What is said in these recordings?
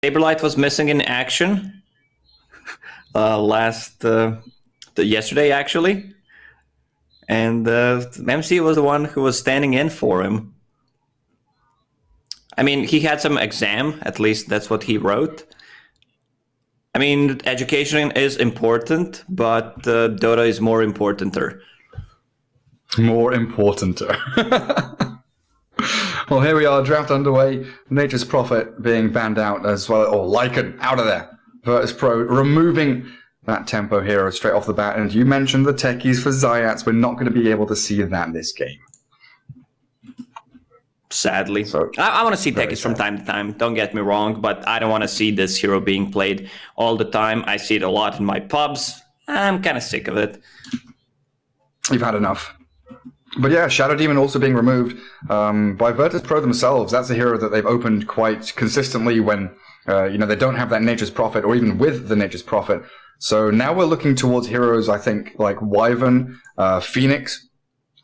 Saberlight was missing in action yesterday, actually. And MC was the one who was standing in for him. I mean, he had some exam, at least that's what he wrote. I mean, education is important, but Dota is more importanter. More importanter. Well, here we are, draft underway. Nature's Prophet being banned out as well, or Lycan out of there. Virtus.pro removing that tempo hero straight off the bat. And you mentioned the techies for Zayats. We're not going to be able to see that this game. Sadly. So, I want to see techies from time to time, don't get me wrong, but I don't want to see this hero being played all the time. I see it a lot in my pubs. I'm kind of sick of it. You've had enough. But yeah, Shadow Demon also being removed by Virtus.pro themselves. That's a hero that they've opened quite consistently when they don't have that Nature's Prophet, or even with the Nature's Prophet. So now we're looking towards heroes, I think, like Wyvern, Phoenix.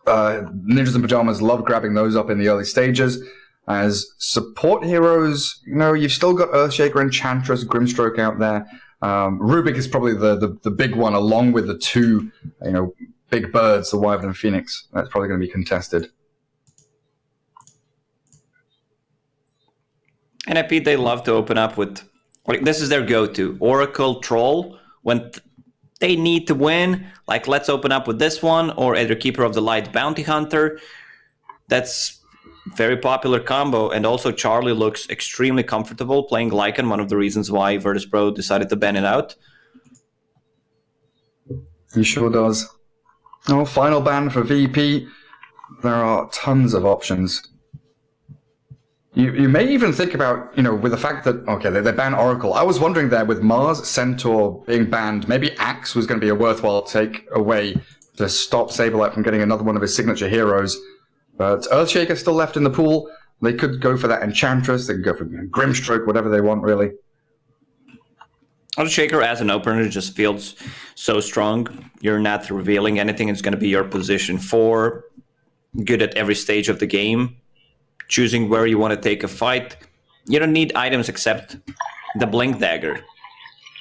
Ninjas in Pajamas love grabbing those up in the early stages. As support heroes, you've still got Earthshaker, Enchantress, Grimstroke out there. Rubik is probably the big one, along with the two, big birds, the Wyvern and Phoenix. That's probably going to be contested. NIP, they love to open up with, this is their go-to. Oracle, Troll, when they need to win, like let's open up with this one, or either Keeper of the Light, Bounty Hunter. That's very popular combo, and also Charlie looks extremely comfortable playing Lycan, one of the reasons why Virtus.pro decided to ban it out. He sure does. Oh, final ban for VP. There are tons of options. You may even think about, with the fact that, okay, they ban Oracle. I was wondering there, with Mars, Centaur being banned, maybe Axe was going to be a worthwhile take away to stop Saberlight from getting another one of his signature heroes. But Earthshaker still left in the pool. They could go for that Enchantress. They could go for Grimstroke, whatever they want, really. Earthshaker as an opener just feels so strong. You're not revealing anything. It's going to be your position 4. Good at every stage of the game. Choosing where you want to take a fight. You don't need items except the Blink Dagger.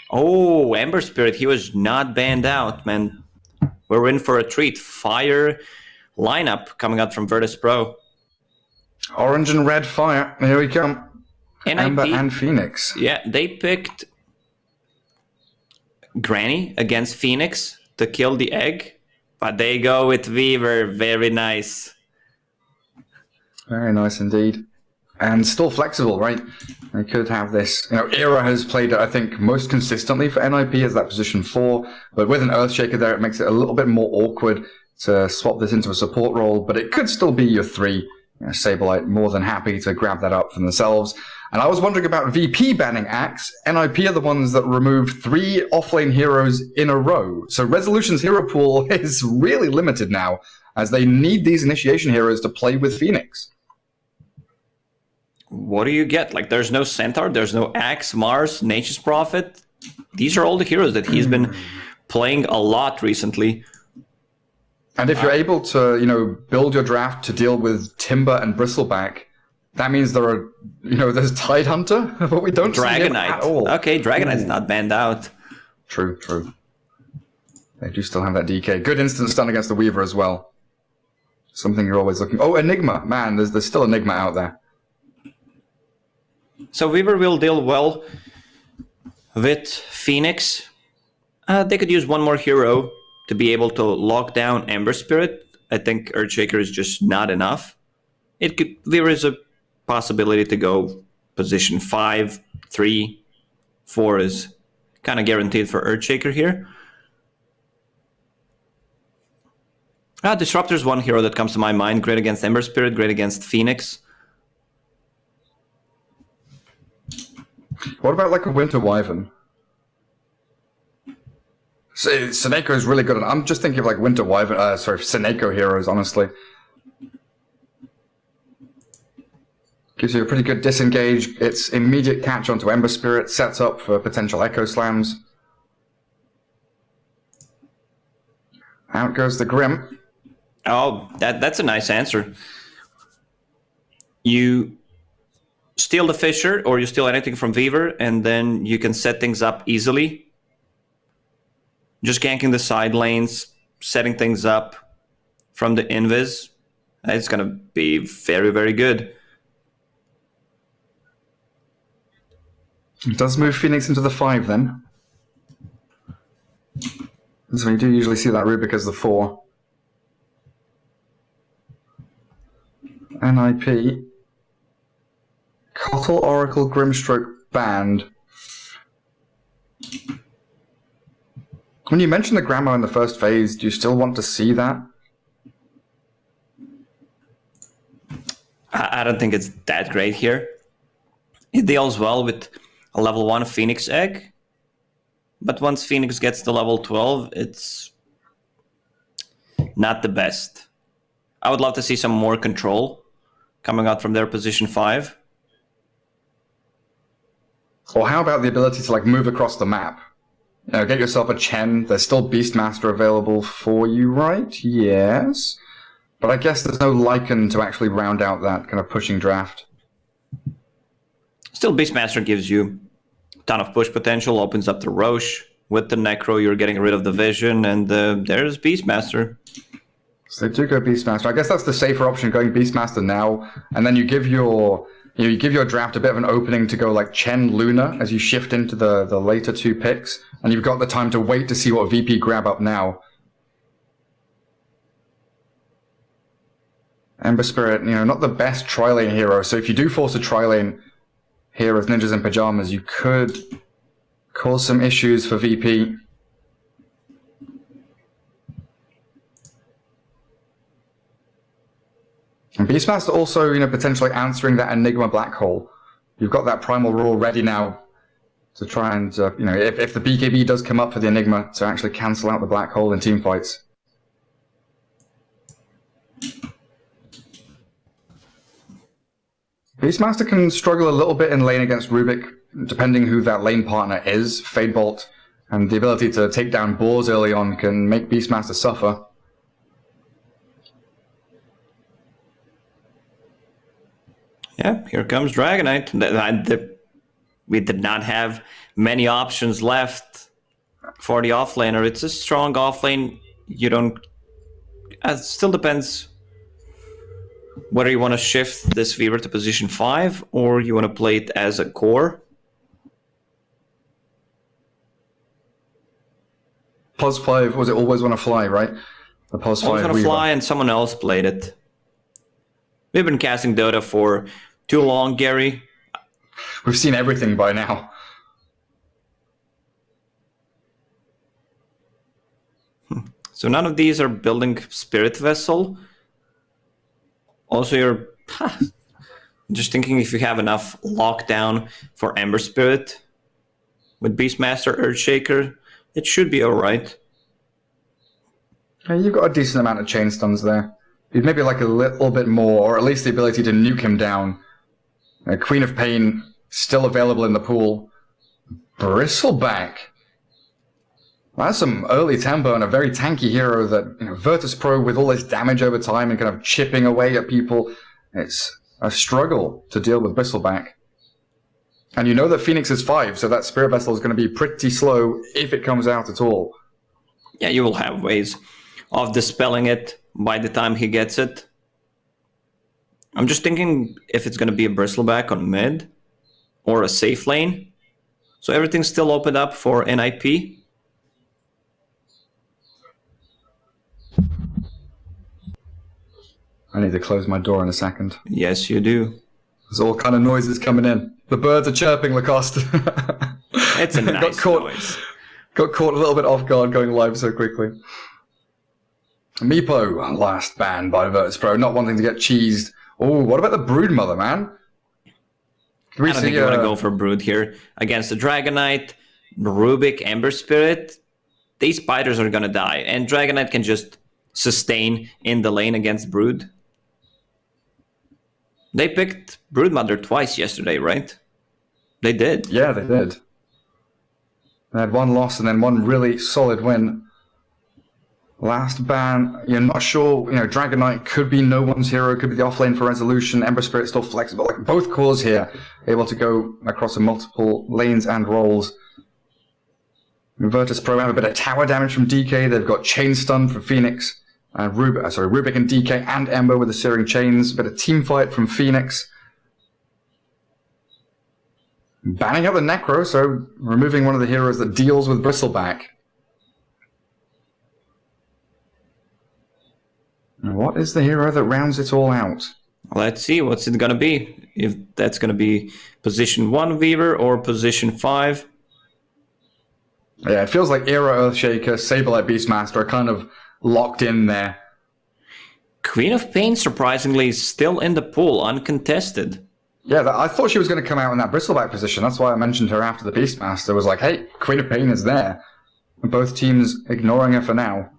Oh, Ember Spirit, he was not banned out, man. We're in for a treat. Fire lineup coming out from Virtus.pro. Orange and red fire. Here we come. NIP, Ember and Phoenix. Yeah, they picked Granny against Phoenix to kill the egg, but they go with Weaver. Very nice. Very nice indeed. And still flexible, right? They could have this. Era has played it, I think, most consistently for NIP as that position 4. But with an Earthshaker there, it makes it a little bit more awkward to swap this into a support role. But it could still be your 3. Saberlight more than happy to grab that up for themselves. And I was wondering about VP banning Axe. NIP are the ones that removed 3 offlane heroes in a row. So Resolution's hero pool is really limited now, as they need these initiation heroes to play with Phoenix. What do you get? Like, there's no Centaur, there's no Axe, Mars, Nature's Prophet. These are all the heroes that he's been playing a lot recently. And if you're able to, build your draft to deal with Timber and Bristleback, that means there's Tidehunter, but we don't see him at all. Okay, Dragonite's not banned out. True. They do still have that DK. Good instant stun against the Weaver as well. Something you're always looking... Oh, Enigma. Man, there's still Enigma out there. So Weaver will deal well with Phoenix. They could use one more hero to be able to lock down Ember Spirit. I think Earthshaker is just not enough. There is a possibility to go position 5, 3, 4 is kind of guaranteed for Earthshaker here. Disruptor's one hero that comes to my mind. Great against Ember Spirit, great against Phoenix. What about like a Winter Wyvern? Seneko is really good. I'm just thinking of like Winter Wyvern, Seneko heroes, honestly. Gives you a pretty good disengage. It's immediate catch onto Ember Spirit, sets up for potential Echo Slams. Out goes the Grim. Oh, that's a nice answer. You steal the Fissure or you steal anything from Weaver, and then you can set things up easily. Just ganking the side lanes, setting things up from the invis. It's going to be very, very good. It does move Phoenix into the 5 then. So you do usually see that Rubik as the 4. NIP. Cottle, Oracle, Grimstroke, Band. When you mentioned the Grandma in the first phase, do you still want to see that? I don't think it's that great here. It deals well with a level 1 Phoenix Egg, but once Phoenix gets to level 12, it's not the best. I would love to see some more control coming out from their position 5. Or how about the ability to like move across the map? You know, get yourself a Chen. There's still Beastmaster available for you, right? Yes. But I guess there's no Lycan to actually round out that kind of pushing draft. Still, Beastmaster gives you a ton of push potential, opens up the Roche. With the Necro, you're getting rid of the Vision, and there's Beastmaster. So they do go Beastmaster. I guess that's the safer option, going Beastmaster now, and then you give your draft a bit of an opening to go like Chen Luna as you shift into the later 2 picks, and you've got the time to wait to see what VP grab up now. Ember Spirit, not the best tri-lane hero, so if you do force a tri-lane here as Ninjas in Pajamas, you could cause some issues for VP. And Beastmaster also, potentially answering that Enigma Black Hole. You've got that Primal Roar ready now to try and, if the BKB does come up for the Enigma, to actually cancel out the Black Hole in teamfights. Beastmaster can struggle a little bit in lane against Rubik, depending who that lane partner is. Fadebolt and the ability to take down boars early on can make Beastmaster suffer. Yeah, here comes Dragonite. We did not have many options left for the offlaner. It's a strong offlane. It still depends whether you want to shift this Weaver to position 5 or you want to play it as a core. Pos 5, was it Always Wanna Fly, right? The Pos 5 Always Wanna Weaver. Fly, and someone else played it. We've been casting Dota for too long, Gary. We've seen everything by now. So none of these are building Spirit Vessel. Also, you're just thinking if you have enough lockdown for Ember Spirit with Beastmaster, Earthshaker, it should be alright. Yeah, you've got a decent amount of chain stuns there. You'd maybe like a little bit more, or at least the ability to nuke him down. Queen of Pain still available in the pool. Bristleback. That's some early tempo and a very tanky hero that, Virtus.pro with all this damage over time and kind of chipping away at people. It's a struggle to deal with Bristleback. And you know that Phoenix is 5, so that Spirit Vessel is going to be pretty slow if it comes out at all. Yeah, you will have ways of dispelling it by the time he gets it. I'm just thinking if it's going to be a Bristleback on mid or a safe lane. So everything's still opened up for NIP. I need to close my door in a second. Yes, you do. There's all kind of noises coming in. The birds are chirping, Lacoste. It's a nice noise. Got caught a little bit off guard going live so quickly. Meepo, last ban by Virtus.pro, not wanting to get cheesed. Oh, what about the Broodmother, man? I don't think you want to go for Brood here. Against the Dragonite, Rubik, Ember Spirit, these spiders are going to die. And Dragonite can just sustain in the lane against Brood. They picked Broodmother twice yesterday, right? They did. Yeah, they did. They had one loss and then one really solid win. Last ban, you're not sure, Dragon Knight could be no one's hero, could be the offlane for resolution, Ember Spirit still flexible, like both cores here, able to go across multiple lanes and roles. Virtus.pro have a bit of tower damage from DK, they've got Chain Stun from Phoenix, Rubik and DK and Ember with the Searing Chains, a bit of team fight from Phoenix. Banning out the Necro, so removing one of the heroes that deals with Bristleback. What is the hero that rounds it all out? Let's see, what's it gonna be? If that's gonna be position 1 Weaver or position 5. Yeah, it feels like Era Earthshaker, Saberlight Beastmaster are kind of locked in there. Queen of Pain, surprisingly, is still in the pool, uncontested. Yeah, I thought she was going to come out in that Bristleback position. That's why I mentioned her after the Beastmaster. Was like, hey, Queen of Pain is there. And both teams ignoring her for now.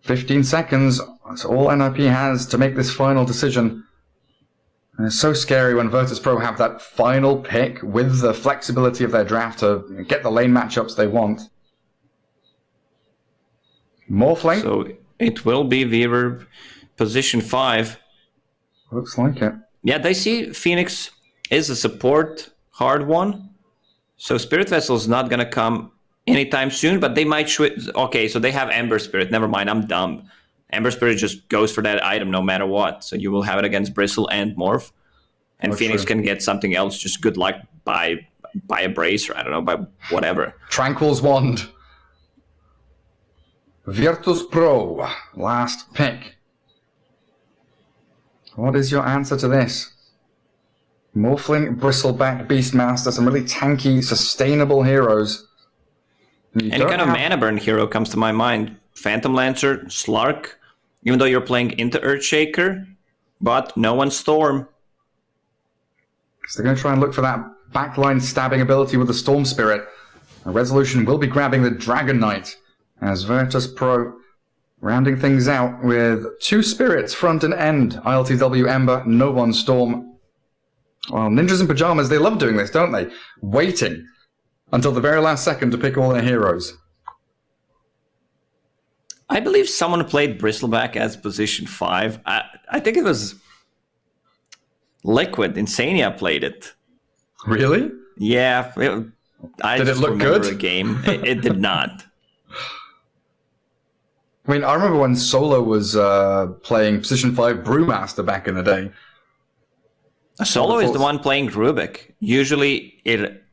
15 seconds. That's all NIP has to make this final decision. And it's so scary when Virtus.pro have that final pick with the flexibility of their draft to get the lane matchups they want. Morphling. So it will be Weaver, position 5. Looks like it. Yeah, they see Phoenix is a support hard one. So Spirit Vessel is not going to come anytime soon, but they might switch. Okay, so they have Ember Spirit. Never mind, I'm dumb. Ember Spirit just goes for that item no matter what. So you will have it against Bristle and Morph. And Phoenix can get something else. Just good luck by a brace or I don't know, by whatever. Tranquil's Wand. Virtus.pro. Last pick. What is your answer to this? Morphling, Bristleback, Beastmaster, some really tanky, sustainable heroes. Any kind of mana burn hero comes to my mind. Phantom Lancer, Slark, even though you're playing into Earthshaker, but no one Storm. So they're going to try and look for that backline stabbing ability with the Storm Spirit. A Resolution will be grabbing the Dragon Knight as Virtus.pro rounding things out with 2 spirits front and end. ILTW Ember, no one Storm. Well, Ninjas in Pajamas, they love doing this, don't they? Waiting until the very last second to pick all their heroes. I believe someone played Bristleback as position 5. I think it was Liquid. Insania played it. Really? Yeah. Did it look good? The game. It did not. I mean, I remember when Solo was playing position 5 Brewmaster back in the day. Solo is the one playing Rubik. Usually it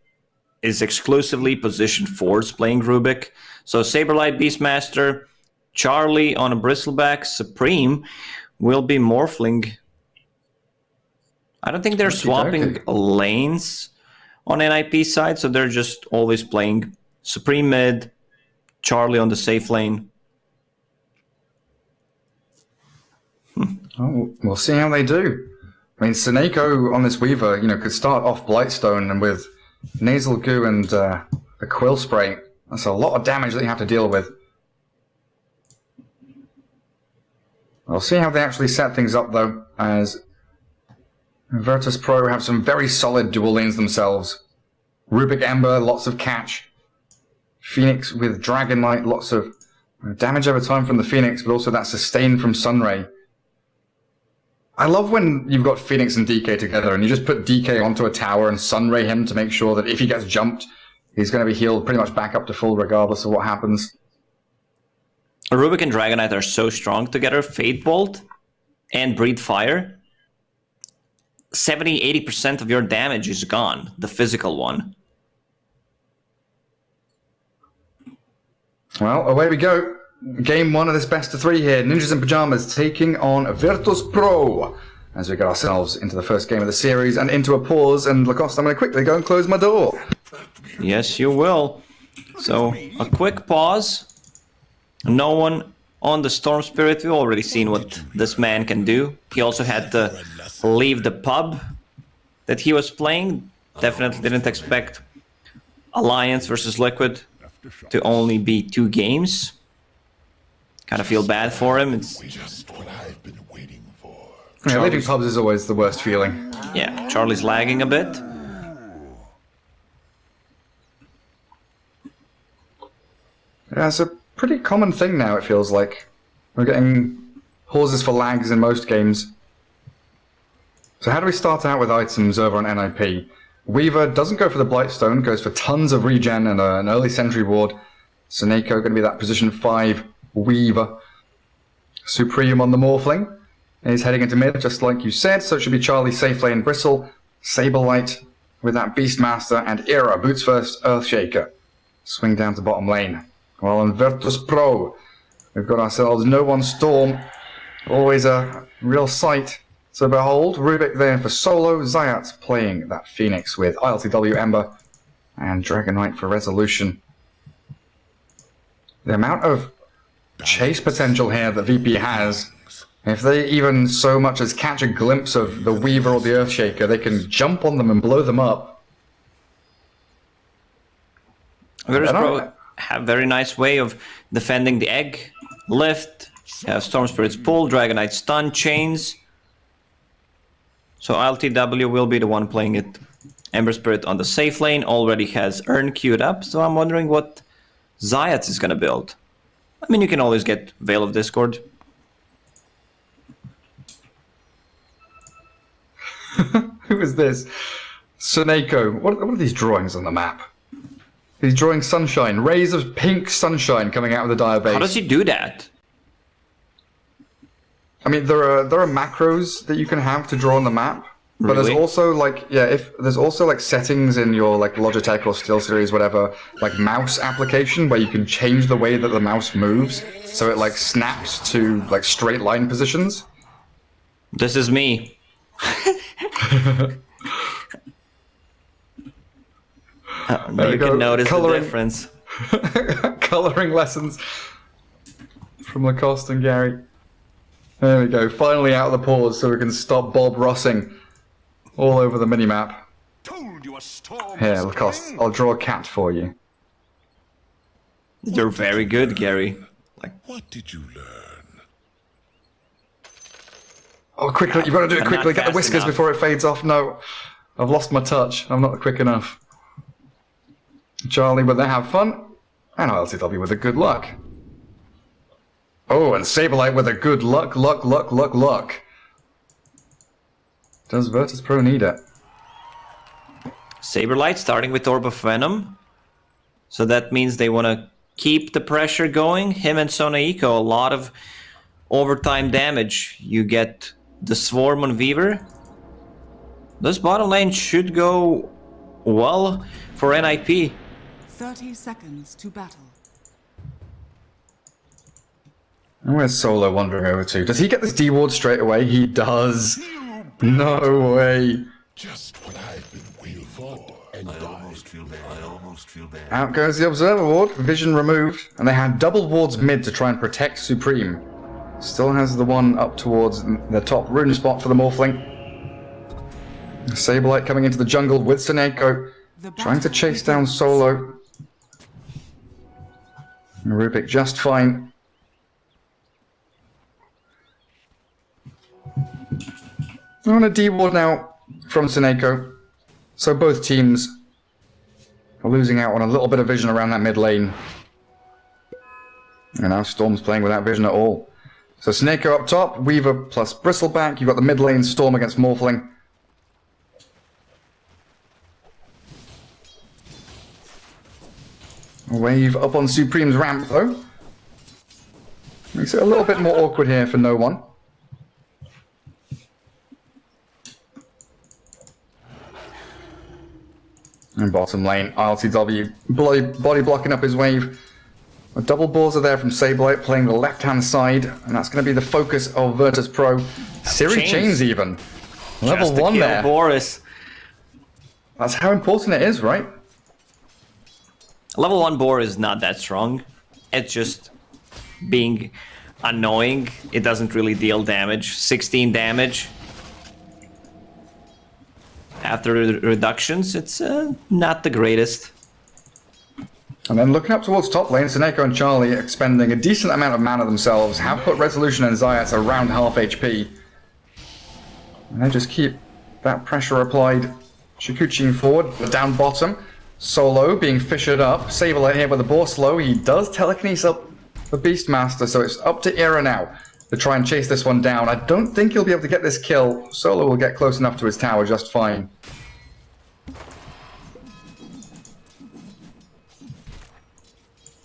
is exclusively position 4s playing Rubik. So Saberlight Beastmaster, Charlie on a Bristleback, Supreme will be Morphling. I don't think they're swapping lanes on NIP side, so they're just always playing Supreme mid, Charlie on the safe lane. Oh, we'll see how they do. I mean, Seneko on this Weaver, could start off Blightstone, and with Nasal Goo and the Quill Spray, that's a lot of damage that you have to deal with. We'll see how they actually set things up, though, as Virtus.pro have some very solid dual lanes themselves. Rubik Ember, lots of catch. Phoenix with Dragon Knight, lots of damage over time from the Phoenix, but also that sustain from Sunray. I love when you've got Phoenix and DK together and you just put DK onto a tower and Sunray him to make sure that if he gets jumped, he's going to be healed pretty much back up to full regardless of what happens. Rubik and Dragon Knight are so strong together. Fate Bolt and Breathe Fire. 70-80% of your damage is gone, the physical one. Well, away we go. Game 1 of this best of 3 here. Ninjas in Pajamas taking on Virtus.pro as we get ourselves into the first game of the series and into a pause. And Lacoste, I'm going to quickly go and close my door. Yes, you will. So, a quick pause. No one on the Storm Spirit. We've already seen what this man can do. He also had to leave the pub that he was playing. Definitely didn't expect Alliance versus Liquid to only be 2 games. Kind of feel bad for him. It's just what I've been waiting for. Yeah, leaving pubs is always the worst feeling. Yeah, Charlie's lagging a bit. Yeah, so pretty common thing now, it feels like. We're getting pauses for lags in most games. So how do we start out with items over on NIP? Weaver doesn't go for the Blightstone, goes for tons of regen and an early sentry ward. Seneko going to be that position 5 Weaver. Supreme on the Morphling. He's heading into mid, just like you said, so it should be Charlie, Safe Lane, Bristle, Saberlight with that Beastmaster, and Era, Boots First, Earthshaker. Swing down to bottom lane. While on Virtus.pro, we've got ourselves No One Storm. Always a real sight to behold. Rubik there for solo. Zayat playing that Phoenix with ILTW Ember and Dragon Knight for Resolution. The amount of chase potential here that VP has, if they even so much as catch a glimpse of the Weaver or the Earthshaker, they can jump on them and blow them up. Virtus.pro have a very nice way of defending the egg. Lift, Storm Spirit's pull, Dragon Knight stun, chains. So ILTW will be the one playing it. Ember Spirit on the safe lane already has Urn queued up, so I'm wondering what Zayat is going to build. I mean, you can always get Veil of Discord. Who is this? Seneko. What are these drawings on the map? He's drawing sunshine. Rays of pink sunshine coming out of the dire base. How does he do that? I mean, there are macros that you can have to draw on the map, but Really? there's also like there's also like settings in your like Logitech or SteelSeries, whatever, like mouse application where you can change the way that the mouse moves, so it like snaps to like straight line positions. This is me. You can notice the difference. Coloring lessons from Lacoste and Gary. There we go, finally out of the pause so we can stop Bob Rossing all over the minimap. Here, Lacoste, I'll draw a cat for you. You're very good, Gary. What did you learn? Oh, quickly, you've got to do it I'm quickly, not get the fast whiskers enough. before it fades off. No, I've lost my touch, I'm not quick enough. Charlie with the have fun, and ILTW with the good luck. Oh, and Saberlight with a good luck. Does Virtus.pro need it? Saberlight starting with Orb of Venom. So that means they want to keep the pressure going. Him and Sonaiko, a lot of overtime damage. You get the Swarm on Weaver. This bottom lane should go well for NIP. 30 seconds to battle. And where's Solo wandering over to? Does he get this D-ward straight away? He does. No way. Just what I've been waiting for. And I almost feel bad. Out goes the Observer ward, vision removed, and they had double wards mid to try and protect Supreme. Still has the one up towards the top rune spot for the Morphling. Saberlight coming into the jungle with Seneko, trying to chase down Solo. And Rubik just fine. We're on a D-ward now from Seneko, so both teams are losing out on a little bit of vision around that mid lane. And now Storm's playing without vision at all. So Seneko up top, Weaver plus Bristleback. You've got the mid lane Storm against Morphling. Wave up on Supreme's ramp though. Makes it a little bit more awkward here for No One. And bottom lane, ILTW body blocking up his wave. The double balls are there from Saberlight playing the left-hand side, and that's going to be the focus of Virtus.pro. Siri chains even. Level 1 there. Boris. That's how important it is, right? Level 1 Boar is not that strong. It's just being annoying. It doesn't really deal damage. 16 damage. After reductions, it's not the greatest. And then looking up towards top lane, Seneko and Charlie expending a decent amount of mana themselves, have put Resolution and Zayat around half HP. And they just keep that pressure applied. Shikuchiing forward, but down bottom. Solo being fissured up. Saberlight here with the boar slow. He does telekinesis the Beastmaster, so it's up to Era now to try and chase this one down. I don't think he'll be able to get this kill. Solo will get close enough to his tower just fine.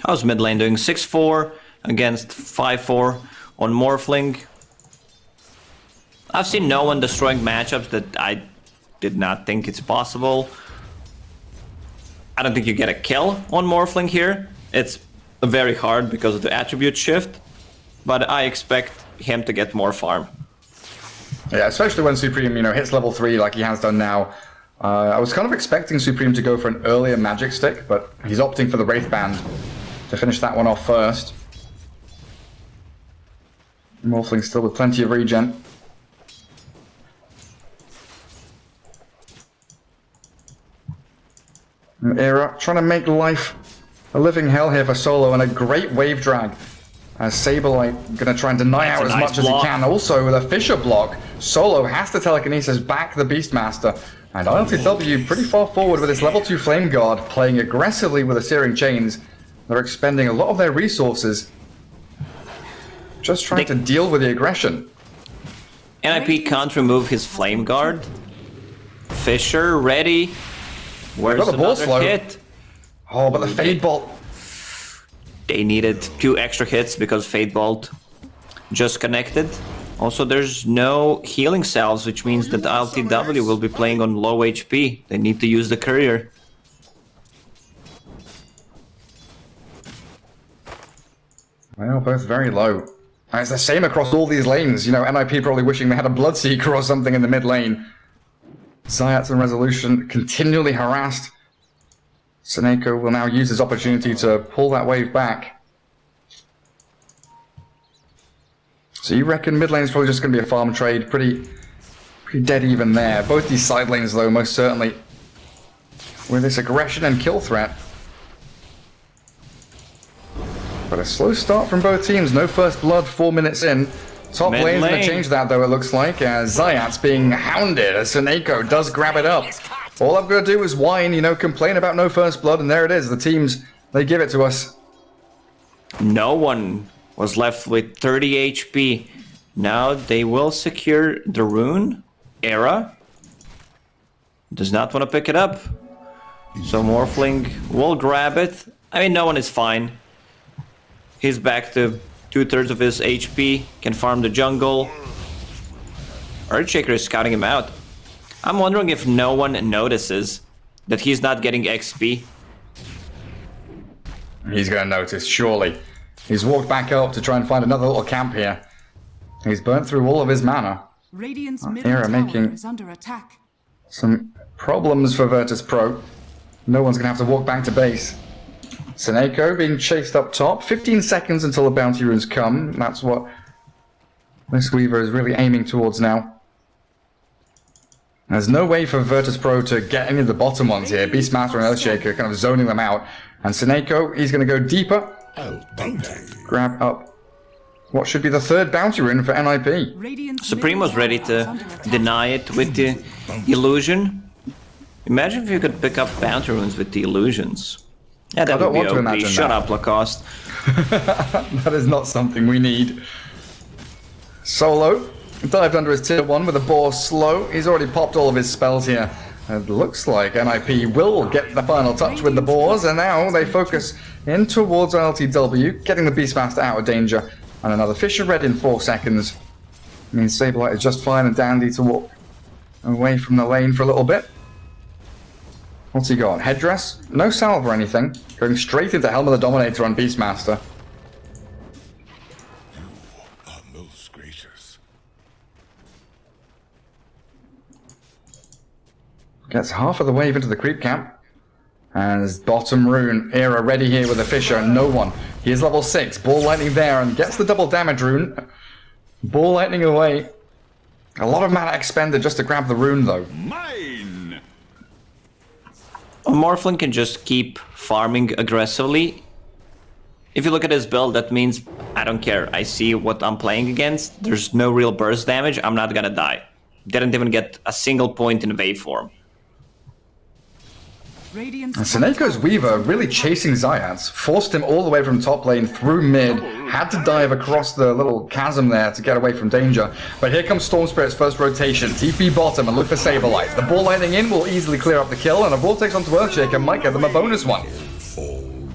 How's mid lane doing? 6-4 against 5-4 on Morphling. I've seen no one destroying matchups that I did not think it's possible. I don't think you get a kill on Morphling here. It's very hard because of the attribute shift, but I expect him to get more farm. Yeah, especially when Supreme, hits level 3 like he has done now. I was kind of expecting Supreme to go for an earlier magic stick, but he's opting for the Wraith Band to finish that one off first. Morphling still with plenty of regen. Era trying to make life a living hell here for Solo, and a great wave drag. As Saberlight going to try and deny out as much as he can. Also with a Fissure block, Solo has to telekinesis back the Beastmaster. And ILTW pretty far forward with his level 2 Flame Guard, playing aggressively with the Searing Chains. They're expending a lot of their resources, just trying to deal with the aggression. NIP can't remove his Flame Guard. Fissure ready. Where's another hit? Oh, but the Fade Bolt. They needed 2 extra hits because Fade Bolt just connected. Also, there's no healing salves, which means that ILTW will be playing on low HP. They need to use the courier. Well, both very low. And it's the same across all these lanes. NIP probably wishing they had a Bloodseeker or something in the mid lane. Zayats and Resolution continually harassed. Seneko will now use his opportunity to pull that wave back. So you reckon mid lane is probably just going to be a farm trade, pretty dead even there. Both these side lanes, though, most certainly with this aggression and kill threat. But a slow start from both teams. No first blood 4 minutes in. Top lane's going to change that, though, it looks like. Zayat's being hounded as Seneko does grab it up. All I've got to do is whine, complain about no first blood, and there it is. The teams, they give it to us. No one was left with 30 HP. Now they will secure the rune. Era does not want to pick it up. So Morphling will grab it. I mean, no one is fine. He's back to 2/3 of his HP, can farm the jungle. Earthshaker is scouting him out. I'm wondering if no one notices that he's not getting XP. He's going to notice, surely. He's walked back up to try and find another little camp here. He's burnt through all of his mana. Radiant's middle Era tower making is under attack. some problems for Virtus.pro. No one's going to have to walk back to base. Seneko being chased up top. 15 seconds until the bounty runes come. That's what this Weaver is really aiming towards now. There's no way for Virtus.pro to get any of the bottom ones here. Beastmaster and Earthshaker kind of zoning them out. And Seneko, he's going to go deeper. Grab up what should be the 3rd bounty rune for NIP. Supreme was ready to deny it with the illusion. Imagine if you could pick up bounty runes with the illusions. Yeah, that would be OP. Shut up, Lacoste. That is not something we need. Solo dived under his tier 1 with a boar slow. He's already popped all of his spells here. It looks like NIP will get the final touch with the boars, and now they focus in towards ILTW, getting the Beastmaster out of danger. And another Fissure Red in 4 seconds. I mean, Saberlight is just fine and dandy to walk away from the lane for a little bit. What's he got? Headdress? No salve or anything. Going straight into Helm of the Dominator on Beastmaster. You are most gracious. Gets half of the wave into the creep camp. And his bottom rune, Era ready here with a Fissure, no one. He is level 6, Ball Lightning there, and gets the double damage rune. Ball Lightning away. A lot of mana expended just to grab the rune, though. Mine! Morphling can just keep farming aggressively. If you look at his build, that means I don't care. I see what I'm playing against. There's no real burst damage. I'm not gonna die. Didn't even get a single point in waveform. Radiant's And Seneco's Weaver really chasing Zayats, forced him all the way from top lane through mid, had to dive across the little chasm there to get away from danger. But here comes Storm Spirit's first rotation, TP bottom and look for Saberlight. The ball lining in will easily clear up the kill, and a Vortex onto Earthshaker might get them a bonus one.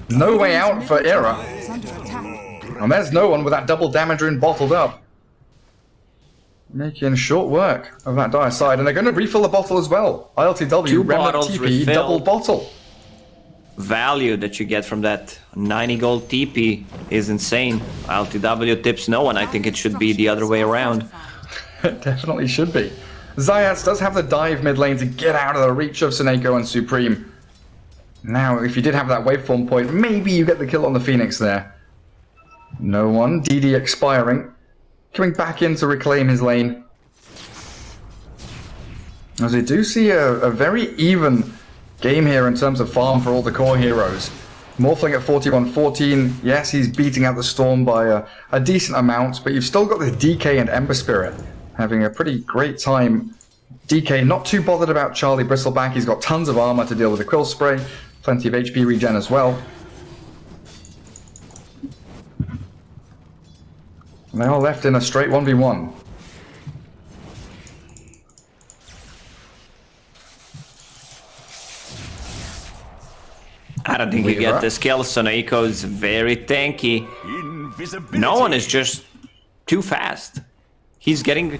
No way out for Era, is under attack. and there's no one with that double damage rune bottled up. Making short work of that dire side, and they're going to refill the bottle as well. ILTW, Two Remnant bottles TP, refilled. double bottle. Value that you get from that 90 gold TP is insane. LTW tips no one. I think it should be the other way around. It definitely should be. Zayats does have the dive mid lane to get out of the reach of Seneko and Supreme. Now, if you did have that waveform point, maybe you get the kill on the Phoenix there. No one. DD expiring. Coming back in to reclaim his lane. As we do see a very even game here in terms of farm for all the core heroes. Morphling at 41-14. Yes, he's beating out the Storm by a decent amount, but you've still got the DK and Ember Spirit having a pretty great time. DK not too bothered about Charlie Bristleback. He's got tons of armor to deal with the Quill Spray. Plenty of HP regen as well. And they're all left in a straight 1v1. I don't think you get this kill. Soneko is very tanky. Invisibility. No one is just too fast. He's getting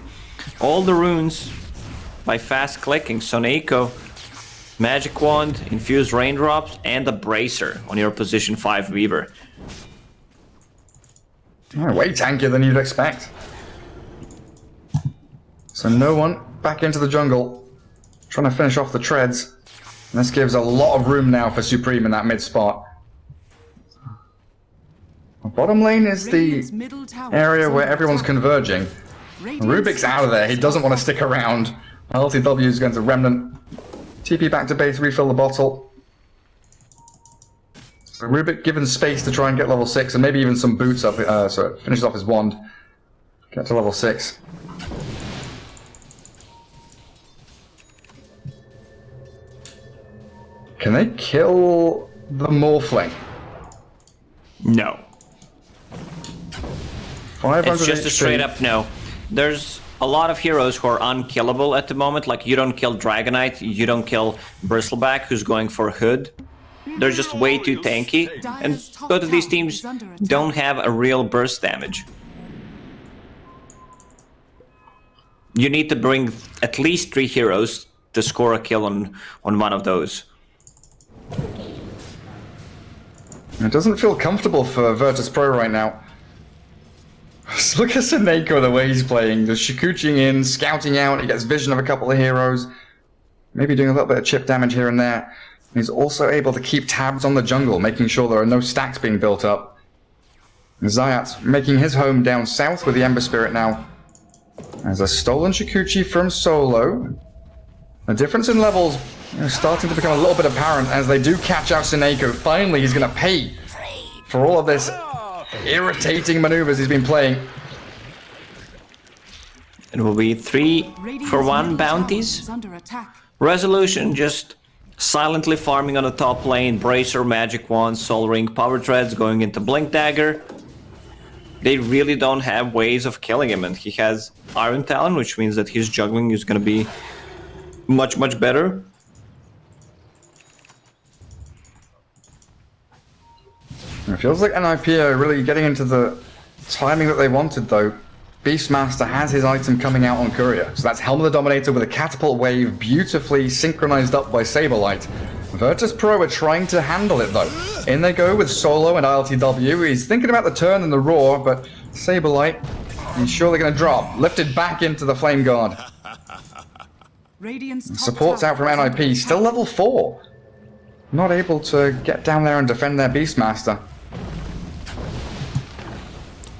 all the runes by fast clicking. Soneko, Magic Wand, Infused Raindrops, and a Bracer on your position 5 Weaver. Yeah, way tankier than you'd expect. So no one back into the jungle. Trying to finish off the treads. And this gives a lot of room now for Supreme in that mid spot. Bottom lane is Radiant's the middle tower area is where under everyone's attack. converging. Radiant's Rubik's out of there. He doesn't want to stick around. LTW is going to Remnant. TP back to base, refill the bottle. So Rubik given space to try and get level 6, and maybe even some boots up. So it finishes off his wand. Get to level 6. Can they kill the Morphling? No. 500 It's just a HP. straight up no. There's a lot of heroes who are unkillable at the moment. Like, you don't kill Dragonite, you don't kill Bristleback, who's going for Hood. They're just way too tanky. And both of these teams don't have a real burst damage. You need to bring at least 3 heroes to score a kill on one of those. It doesn't feel comfortable for Virtus.pro right now. Look at Seneko, the way he's playing. The Shikuching in, scouting out, he gets vision of a couple of heroes. Maybe doing a little bit of chip damage here and there. He's also able to keep tabs on the jungle, making sure there are no stacks being built up. Zayat's making his home down south with the Ember Spirit now. There's a stolen Shikuchi from Solo. The difference in levels starting to become a little bit apparent as they do catch out Seneko. Finally, he's going to pay for all of this irritating maneuvers he's been playing. It will be 3 Radiant's for 1 middle tower bounties. is under attack. Resolution just silently farming on the top lane. Bracer, Magic Wand, Soul Ring, Power Treads going into Blink Dagger. They really don't have ways of killing him, and he has Iron Talon, which means that his juggling is going to be much better. It feels like NIP are really getting into the timing that they wanted, though. Beastmaster has his item coming out on Courier, so that's Helm of the Dominator with a catapult wave beautifully synchronized up by Saberlight. Virtus.pro are trying to handle it, though. In they go with Solo and ILTW. He's thinking about the turn and the roar, but Saberlight, he's surely going to drop. Lifted back into the Flame Guard. Radiant's top Supports tower out from is under NIP, still attack. level 4. Not able to get down there and defend their Beastmaster.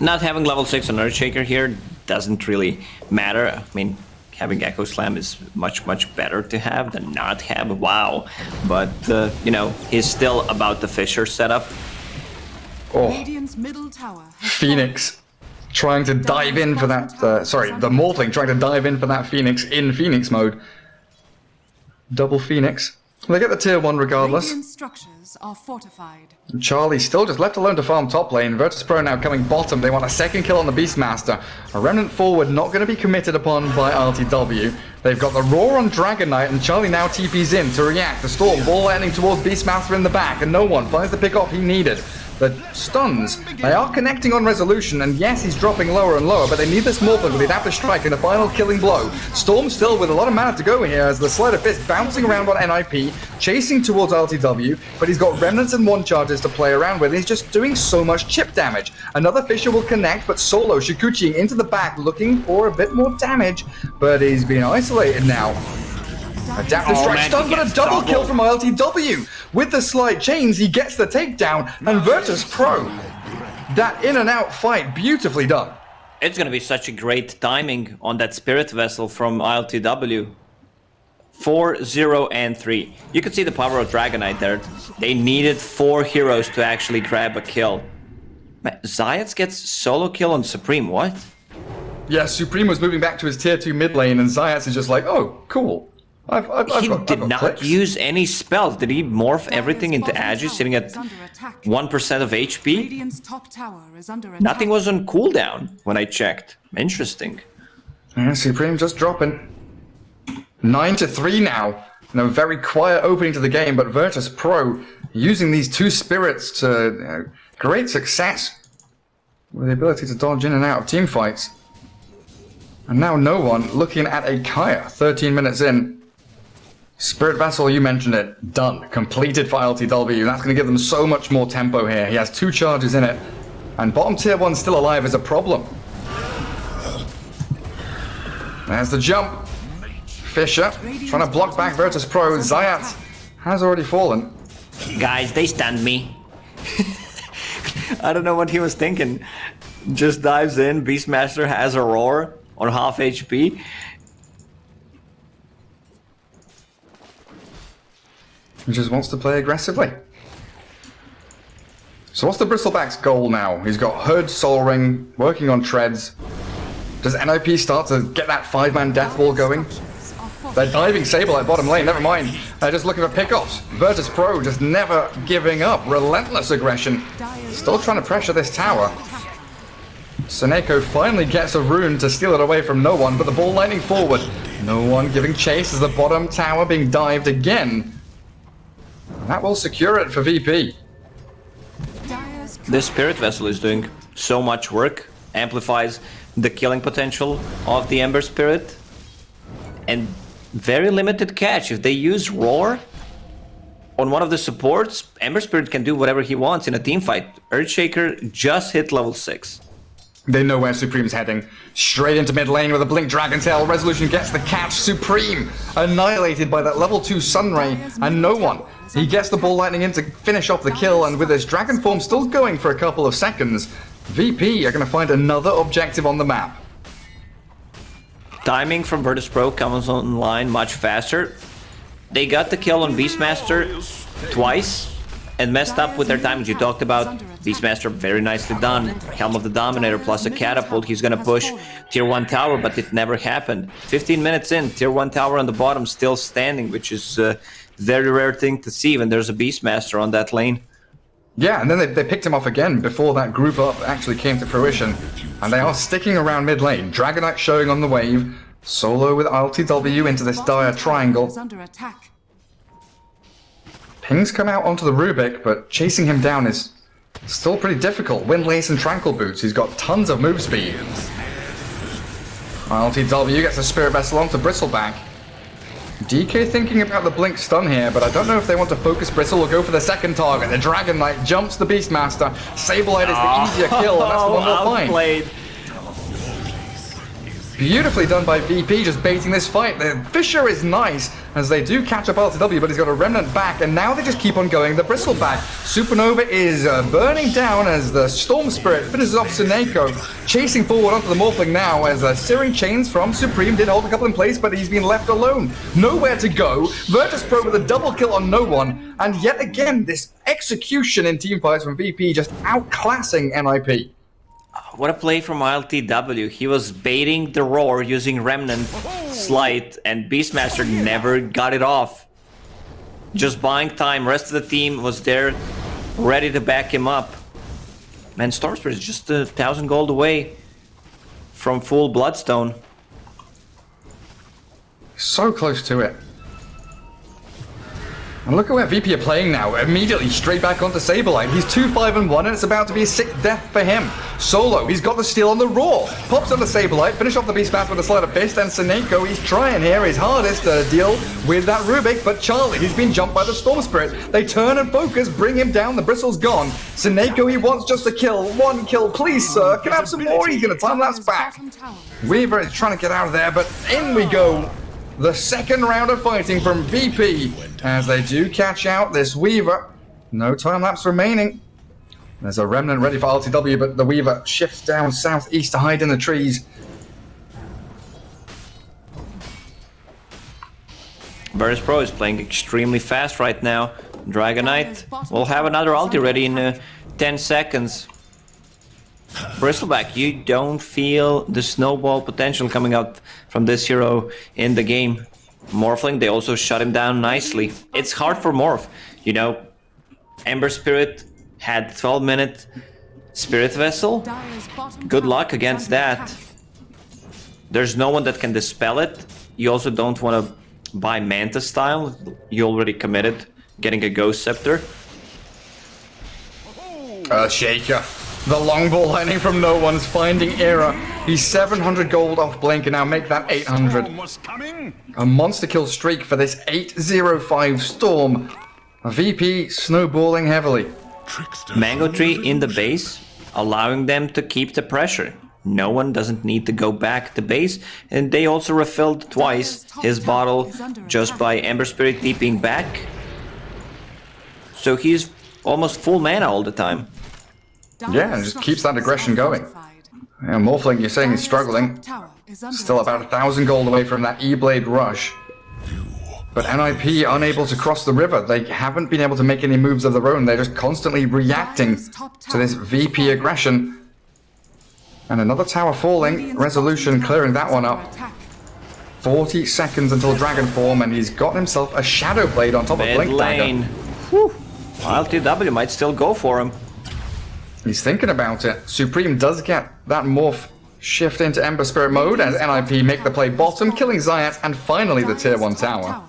Not having level 6 on Earthshaker here doesn't really matter. I mean, having Echo Slam is much better to have than not have. Wow. But, you know, he's still about the Fisher setup. Oh, Radiant's middle tower has Phoenix trying to dive in for that, the Morphling trying to dive in for that Phoenix in Phoenix mode. Double Phoenix. They get the tier 1 regardless. Radiant structures are fortified. Charlie still just left alone to farm top lane. Virtus.pro now coming bottom. They want a second kill on the Beastmaster. A Remnant forward not going to be committed upon by RTW. They've got the Roar on Dragon Knight, and Charlie now TP's in to react. The Storm ball lightning towards Beastmaster in the back, and no one finds the pick off he needed. The stuns, they are connecting on resolution, and yes, he's dropping lower and lower, but they need this Morphin with the Adaptive Strike in the final killing blow. Storm still with a lot of mana to go here as the Sleight of Fist bouncing around on NIP, chasing towards RTW, but he's got Remnants and 1 charges to play around with. He's just doing so much chip damage. Another Fissure will connect, but Solo Shikuchiing into the back looking for a bit more damage, but he's being isolated now. Adaptive Strike stun, but a double kill from RTW. With the slide chains, he gets the takedown, and Virtus.pro. That in and out fight, beautifully done. It's going to be such a great timing on that Spirit Vessel from ILTW. 4, 0, and 3. You can see the power of Dragon Knight there. They needed 4 heroes to actually grab a kill. Zayats gets solo kill on Supreme, what? Yeah, Supreme was moving back to his tier 2 mid lane, and Zayats is just like, oh, cool. He did not use any spells. Did he morph everything into Aegis, sitting at 1% of HP? Radiant's top tower is under attack. Nothing was on cooldown when I checked. Interesting. Yeah, Supreme just dropping. 9-3 now. Very quiet opening to the game, but Virtus.pro using these 2 spirits to great success with the ability to dodge in and out of team fights. And now no one looking at a Kaya 13 minutes in. Spirit Vessel, you mentioned it, done. Completed for LTW. That's going to give them so much more tempo here. He has 2 charges in it. And bottom tier 1 still alive is a problem. There's the jump. Fissure trying to block back Virtus.pro. Zayat has already fallen. Guys, they stunned me. I don't know what he was thinking. Just dives in. Beastmaster has a roar on half HP. He just wants to play aggressively. So what's the Bristleback's goal now? He's got Hood, Soul Ring, working on treads. Does NIP start to get that 5-man death wall going? They're diving Sable at bottom lane, never mind. They're just looking for pickoffs. Virtus.pro just never giving up. Relentless aggression. Still trying to pressure this tower. Seneko finally gets a rune to steal it away from no one, but the ball lightning forward. No one giving chase as the bottom tower being dived again. That will secure it for VP. This Spirit Vessel is doing so much work. Amplifies the killing potential of the Ember Spirit. And very limited catch. If they use Roar on one of the supports, Ember Spirit can do whatever he wants in a team fight. Earthshaker just hit level 6. They know where Supreme's heading. Straight into mid lane with a Blink Dragon Tail. Resolution gets the catch. Supreme annihilated by that level 2 Sunray, and no one. He gets the ball lightning in to finish off the kill, and with his Dragon form still going for a couple of seconds, VP are going to find another objective on the map. Timing from Virtus.pro comes online much faster. They got the kill on Beastmaster twice and messed up with their timing. You talked about Beastmaster, very nicely done. Helm of the Dominator plus a catapult. He's gonna push tier 1 tower, but it never happened. 15 minutes in, tier 1 tower on the bottom still standing, which is a very rare thing to see when there's a Beastmaster on that lane. Yeah, and then they picked him off again before that group up actually came to fruition. And they are sticking around mid lane. Dragon Knight showing on the wave. Solo with LTW into this dire triangle. Pings come out onto the Rubik, but chasing him down is still pretty difficult. Windlace and Tranquil Boots. He's got tons of move speed. LTW gets a Spirit Vessel onto Bristleback. DK thinking about the Blink stun here, but I don't know if they want to focus Bristle or go for the second target. The Dragon Knight jumps the Beastmaster. Sableye is the easier kill, and that's the one we'll find. Beautifully done by VP, just baiting this fight. The Fissure is nice, as they do catch up LTW, but he's got a Remnant back, and now they just keep on going. The Bristleback. Supernova is burning down as the Storm Spirit finishes off Seneko. Chasing forward onto the Morphling now, as Searing Chains from Supreme did hold a couple in place, but he's been left alone. Nowhere to go. Virtus.pro with a double kill on no one, and yet again, this execution in teamfights from VP just outclassing NIP. What a play from ILTW. He was baiting the Roar using Remnant Slight, and Beastmaster never got it off. just buying time. Rest of the team was there, ready to back him up. Man, Storm Spirit is just 1,000 gold away from full Bloodstone. So close to it. And look at where VP are playing now. Immediately straight back onto Saberlight. He's 2-5-1 and it's about to be a 6th death for him. Solo, he's got the steal on the Roar. Pops on the Saberlight, finish off the Beast Path with a Sleight of Fist, and Seneko, he's trying here his hardest to deal with that Rubik, but Charlie, he's been jumped by the Storm Spirit. They turn and focus, bring him down, the Bristle's gone. Seneko, he wants just a kill. 1 kill, please sir. Can I have some more? He's gonna time lapse back. Weaver is trying to get out of there, but in we go. The second round of fighting from VP as they do catch out this Weaver. No time lapse remaining. There's a remnant ready for RTW, but the Weaver shifts down southeast to hide in the trees. Virtus.pro is playing extremely fast right now. Dragonite will have another ulti ready in 10 seconds. Bristleback, you don't feel the snowball potential coming out from this hero in the game. Morphling, they also shut him down nicely. It's hard for Morph. You know, Ember Spirit had 12-minute Spirit Vessel. Good luck against that. There's no one that can dispel it. You also don't want to buy Manta style. You already committed getting a Ghost Scepter. Shaker. The long ball lightning from no one's finding Era. He's 700 gold off Blink and now make that 800. A monster kill streak for this 805 Storm. A VP snowballing heavily. Mango Tree in the base, allowing them to keep the pressure. No one doesn't need to go back to base, and they also refilled twice his bottle just by Ember Spirit deeping back. So he's almost full mana all the time. Yeah, and just keeps that aggression going. Yeah, Morphling, you're saying he's struggling. Still about 1,000 gold away from that E-Blade rush. But NIP unable to cross the river. They haven't been able to make any moves of their own. They're just constantly reacting to this VP aggression. And another tower falling. Resolution clearing that one up. 40 seconds until Dragon Form, and he's got himself a Shadow Blade on top of Blink Dagger. Whew. LTW might still go for him. He's thinking about it. Supreme does get that morph shift into Ember Spirit mode as NIP make the play bottom, killing Zayat, and finally the tier 1 tower.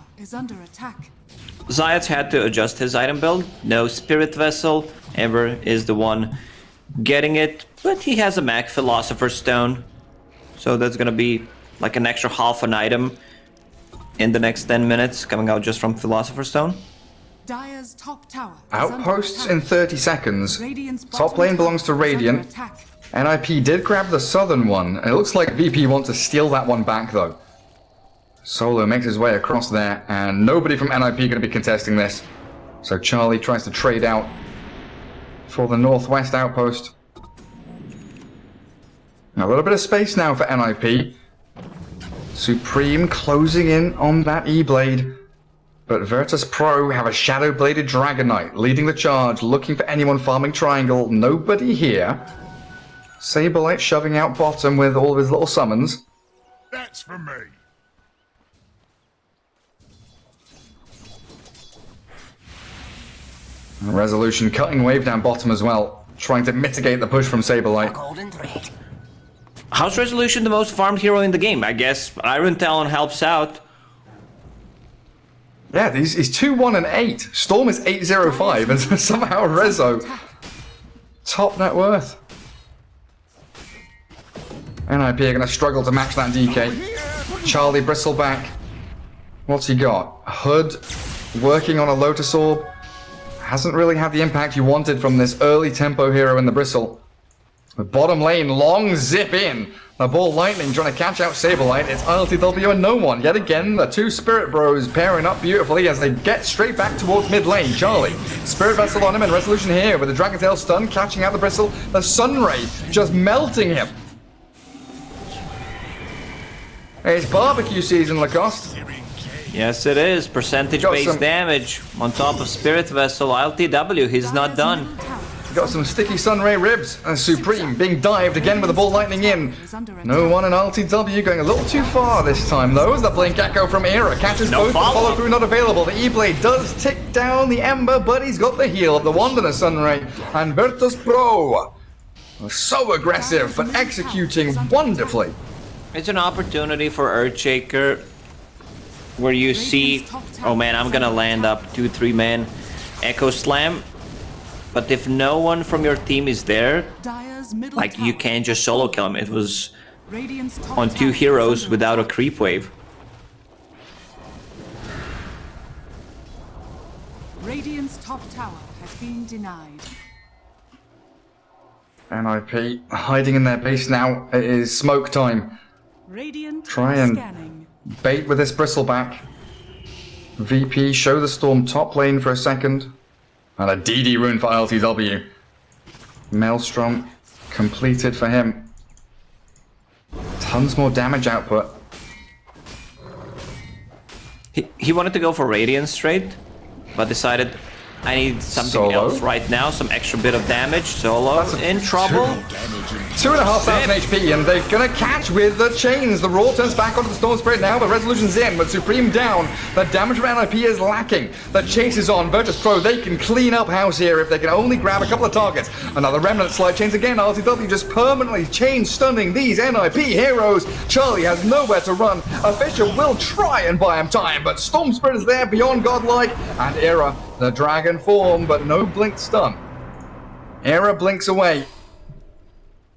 Zayat had to adjust his item build. No Spirit Vessel. Ember is the one getting it, but he has a Mac Philosopher's Stone. So that's gonna be like an extra half an item in the next 10 minutes coming out just from Philosopher's Stone. Outposts in 30 seconds. Top lane belongs to Radiant. NIP did grab the southern one. It looks like VP wants to steal that one back though. Solo makes his way across there, and nobody from NIP going to be contesting this. So Charlie tries to trade out for the northwest outpost. A little bit of space now for NIP. Supreme closing in on that E-Blade. But Virtus.pro have a shadow-bladed Dragonite leading the charge, looking for anyone farming triangle. Nobody here. Saberlight shoving out bottom with all of his little summons. That's for me. Resolution cutting wave down bottom as well, trying to mitigate the push from Saberlight. How's Resolution the most farmed hero in the game? I guess Iron Talon helps out. Yeah, he's 2-1 and 8. Storm is 805, and somehow Rezo top net worth. NIP are going to struggle to match that DK. Charlie Bristleback. What's he got? Hood working on a Lotus Orb. Hasn't really had the impact you wanted from this early tempo hero in the Bristle. The bottom lane, long zip in. The ball lightning trying to catch out Saberlight. It's ILTW and no one. Yet again, the two Spirit Bros pairing up beautifully as they get straight back towards mid lane. Charlie, Spirit Vessel on him and Resolution here with the Dragon Tail stun, catching out the Bristle. The Sunray just melting him. It's barbecue season, Lacoste. Yes, it is. Percentage-based damage on top of Spirit Vessel. LTW, he's not done. Got some sticky Sunray ribs. And Supreme being dived again with the ball lightning in. No one in LTW going a little too far this time though. As the Blink Echo from Era catches both. The follow through not available. The E-Blade does tick down the Ember, but he's got the heal of the Wand and a Sunray. And Virtus.pro, so aggressive, but executing wonderfully. It's an opportunity for Earthshaker where you see, oh man, I'm gonna land up 2-3 man Echo Slam. But if no one from your team is there, like you can't just solo kill him. It was on 2 heroes without a creep wave. Radiant's top tower has been denied. NIP hiding in their base now. It is smoke time. Radiant Try and scanning. bait with this bristleback. VP show the storm top lane for a second. And a DD rune for LTW. Maelstrom completed for him. Tons more damage output. He wanted to go for Radiant straight, but decided I need something else right now, some extra bit of damage. Solo in trouble. 2,500 HP, and they're gonna catch with the chains. The Raw turns back onto the Storm Spirit now, but Resolution's in, but Supreme down. The damage from NIP is lacking. The chase is on. Virtus.pro, they can clean up house here if they can only grab a couple of targets. Another Remnant slide chains again. RTW just permanently chain stunning these NIP heroes. Charlie has nowhere to run. A Fisher will try and buy him time, but Storm Spirit is there beyond godlike, and Era, the dragon form, but no blink stun. Era blinks away.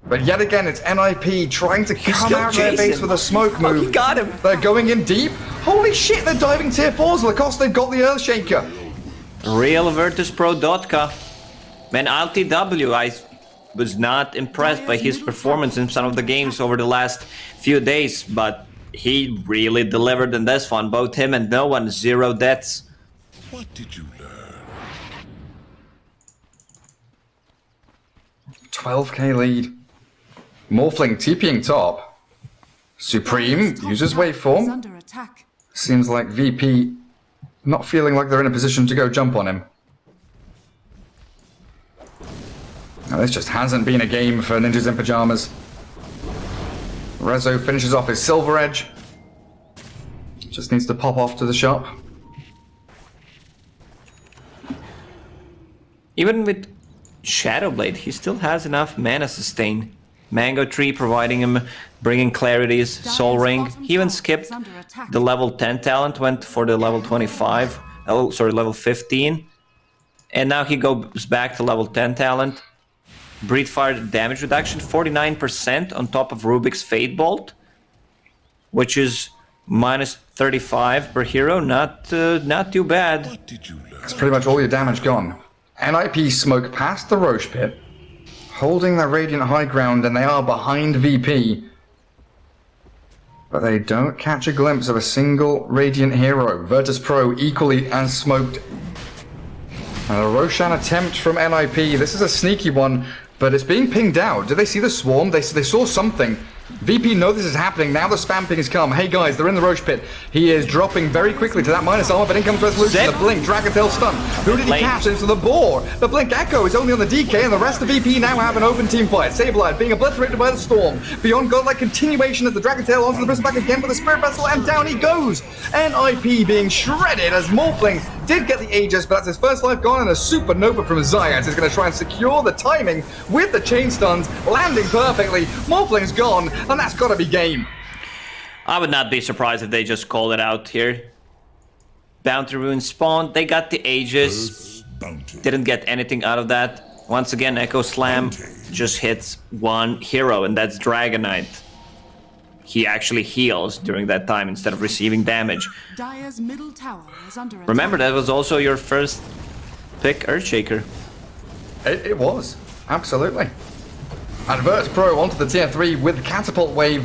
But yet again, it's NIP trying to come out of their base with a smoke move. Oh, he got him. They're going in deep. Holy shit, they're diving tier 4s. Lacoste, they've got the Earthshaker. Real Virtus.pro Dota. Man, LTW, I was not impressed by his performance in some of the games over the last few days, but he really delivered in this one. Both him and no one, 0 deaths. What did you learn? 12k lead. Morphling TPing top. Supreme uses waveform. Under attack. Seems like VP not feeling like they're in a position to go jump on him. Now, this just hasn't been a game for Ninjas in Pajamas. Rezo finishes off his Silver Edge. Just needs to pop off to the shop. Even with Shadowblade, he still has enough mana sustain. Mango Tree providing him, bringing clarities, Soul Ring. He even skipped the level 10 talent, went for the level 25, oh, sorry, level 15. And now he goes back to level 10 talent. Breathe Fire damage reduction, 49% on top of Rubik's Fate Bolt, which is minus 35 per hero, not too bad. What did you learn? That's pretty much all your damage gone. NIP smoke past the Roche Pit, holding their Radiant high ground, and they are behind VP. But they don't catch a glimpse of a single Radiant hero. Virtus.pro equally as smoked. And a Roshan attempt from NIP. This is a sneaky one, but it's being pinged out. Did they see the swarm? They saw something. VP know this is happening. Now the spam ping has come. Hey guys, they're in the Roche Pit. He is dropping very quickly to that minus armor, but in comes Resolution. The Blink, Dragontail stun. Who did he catch? Into the Boar. The Blink Echo is only on the DK, and the rest of VP now have an open team fight. Sableye being obliterated by the Storm. Beyond Godlike continuation as the Dragontail onto the Bristleback again with the Spirit Vessel, and down he goes. NIP being shredded as Morphling did get the Aegis, but that's his first life gone, and a Supernova from Zayas is going to try and secure the timing with the chain stuns, landing perfectly. Morphling's gone, and that's got to be game. I would not be surprised if they just called it out here. Bounty Rune spawned, they got the Aegis, didn't get anything out of that. Once again, Echo Slam just hits one hero, and that's Dragonite. He actually heals during that time instead of receiving damage. Dire's middle tower is under attack. Remember, that was also your first pick, Earthshaker. It was, absolutely. And Virtus.pro onto the tier 3 with Catapult Wave.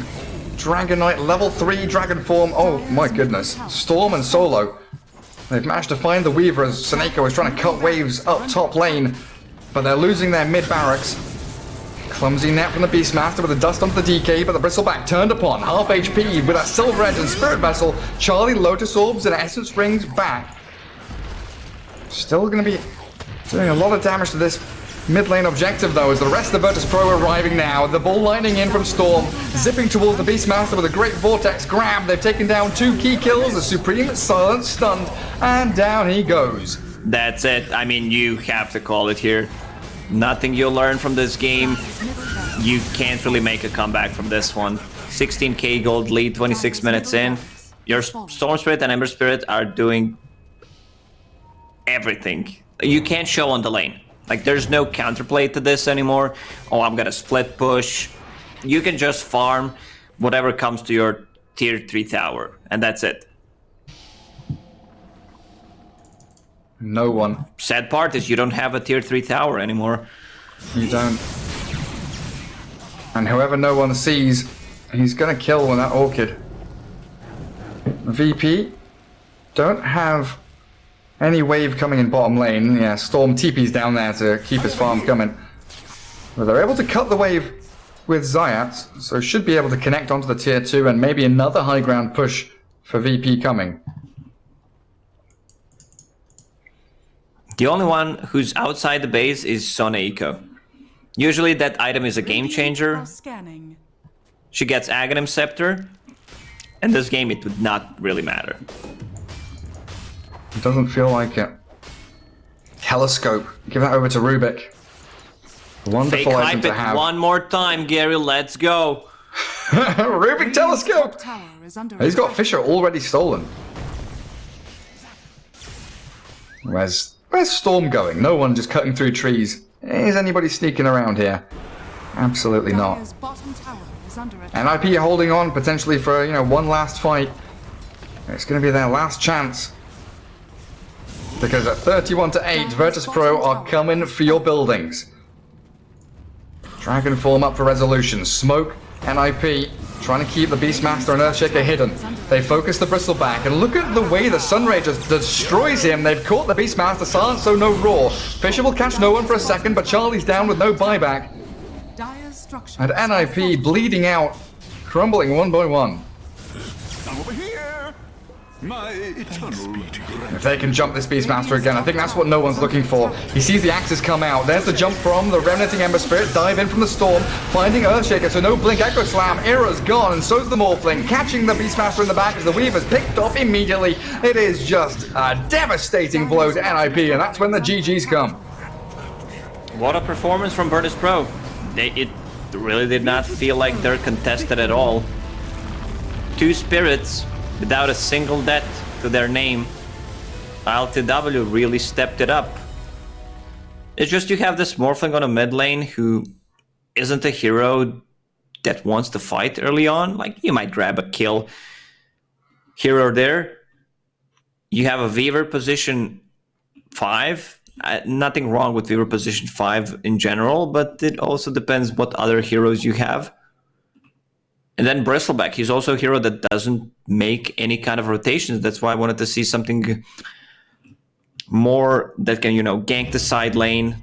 Dragonite level 3 Dragon Form. Oh my goodness. Storm and Solo. They've managed to find the Weaver as Seneko is trying to cut waves up top lane. But they're losing their mid barracks. Clumsy net from the Beastmaster with the dust onto the DK, but the Bristleback turned upon. Half HP with that Silver Edge and Spirit Vessel. Charlie Lotus Orbs and Essence Rings back. Still going to be doing a lot of damage to this mid lane objective, though, as the rest of Virtus.pro arriving now. The ball lining in from Storm, zipping towards the Beastmaster with a great Vortex grab. They've taken down 2 key kills, a Supreme Silence stunned, and down he goes. That's it. I mean, you have to call it here. Nothing you'll learn from this game. You can't really make a comeback from this one. 16k gold lead, 26 minutes in. Your Storm Spirit and Ember Spirit are doing everything. You can't show on the lane. Like, there's no counterplay to this anymore. Oh, I'm gonna split push. You can just farm whatever comes to your tier 3 tower, and that's it. No one. Sad part is you don't have a tier 3 tower anymore. You don't. And whoever no one sees, he's gonna kill with that Orchid. VP don't have any wave coming in bottom lane. Yeah, Storm TP's down there to keep his farm coming. But they're able to cut the wave with Zayat, so should be able to connect onto the tier 2 and maybe another high ground push for VP coming. The only one who's outside the base is Sona Eco. Usually that item is a game changer. She gets Aghanim Scepter. In this game it would not really matter. It doesn't feel like it. Telescope. Give that over to Rubik. Wonderful Fake item hype to it have. one more time, Gary. Let's go. Rubik Telescope! He's got Fisher already stolen. Where's Storm going? No one just cutting through trees. Is anybody sneaking around here? Absolutely not. NIP holding on potentially for, one last fight. It's going to be their last chance. Because at 31-8, Virtus.pro are coming for your buildings. Dragon form up for resolution. Smoke, NIP, trying to keep the Beastmaster and Earthshaker hidden. They focus the Bristleback, and look at the way the Sunray just destroys him. They've caught the Beastmaster, silence, so no roar. Fisher will catch no one for a second, but Charlie's down with no buyback. And NIP bleeding out, crumbling one by one. Over here! My eternal If they can jump this Beastmaster again, I think that's what no one's looking for. He sees the axes come out. There's the jump from the Remnanting Ember Spirit. Dive in from the Storm, finding Earthshaker, so no Blink Echo Slam. Era's gone, and so's the Morphling. Catching the Beastmaster in the back as the Weaver's picked off immediately. It is just a devastating blow to NIP, and that's when the GGs come. What a performance from Virtus.pro. It really did not feel like they're contested at all. 2 spirits without a single death to their name. LTW really stepped it up. It's just you have this Morphling on a mid lane who isn't a hero that wants to fight early on. Like, you might grab a kill here or there. You have a Weaver position 5. Nothing wrong with Weaver position 5 in general, but it also depends what other heroes you have. And then Bristleback, he's also a hero that doesn't make any kind of rotations. That's why I wanted to see something more that can, gank the side lane,